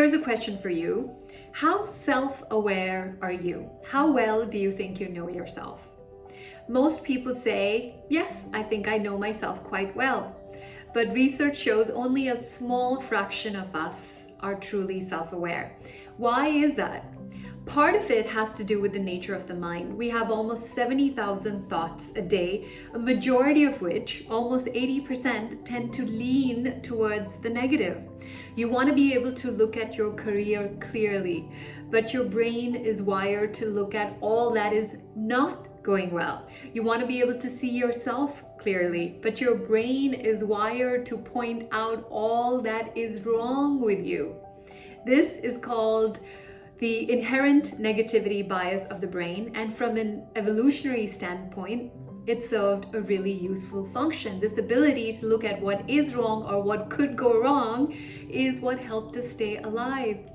here's a question for you. How self-aware are you? How well do you think you know yourself? Most people say, yes, I think I know myself quite well. But research shows only a small fraction of us are truly self-aware. Why is that? Part of it has to do with the nature of the mind. We have almost 70,000 thoughts a day, a majority of which, almost 80%, tend to lean towards the negative. You want to be able to look at your career clearly, but your brain is wired to look at all that is not going well. You want to be able to see yourself clearly, but your brain is wired to point out all that is wrong with you. This is called the inherent negativity bias of the brain, and from an evolutionary standpoint, it served a really useful function. This ability to look at what is wrong or what could go wrong is what helped us stay alive.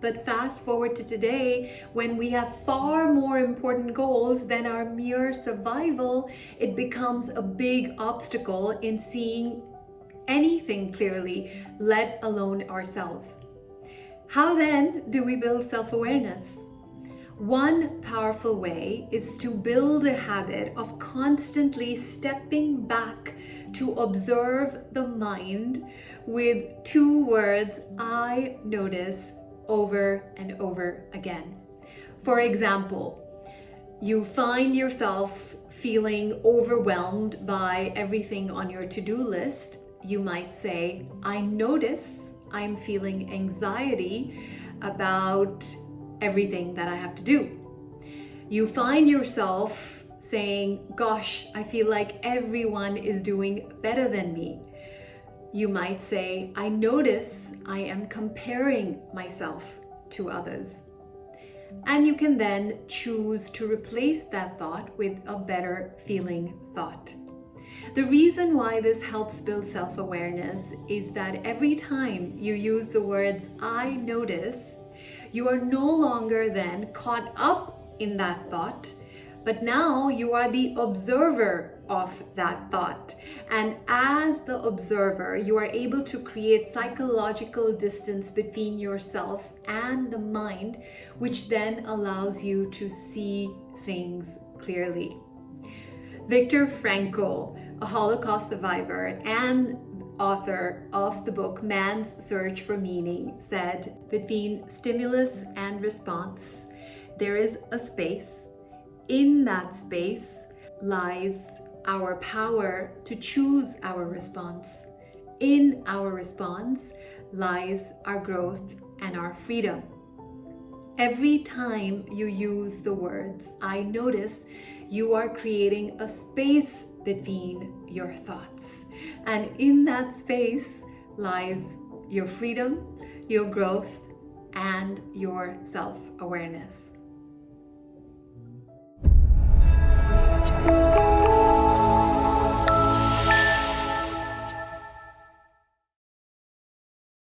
But fast forward to today, when we have far more important goals than our mere survival, it becomes a big obstacle in seeing anything clearly, let alone ourselves. How then do we build self-awareness? One powerful way is to build a habit of constantly stepping back to observe the mind with two words, I notice, over and over again. For example, you find yourself feeling overwhelmed by everything on your to-do list. You might say, I notice I'm feeling anxiety about everything that I have to do. You find yourself saying, gosh, I feel like everyone is doing better than me. You might say, I notice I am comparing myself to others. And you can then choose to replace that thought with a better feeling thought. The reason why this helps build self-awareness is that every time you use the words, I notice, you are no longer then caught up in that thought, but now you are the observer of that thought. And as the observer, you are able to create psychological distance between yourself and the mind, which then allows you to see things clearly. Viktor Frankl, a Holocaust survivor and author of the book Man's Search for Meaning, said, between stimulus and response, there is a space. In that space lies our power to choose our response. In our response lies our growth and our freedom. Every time you use the words, I notice, you are creating a space between your thoughts. And in that space lies your freedom, your growth, and your self-awareness.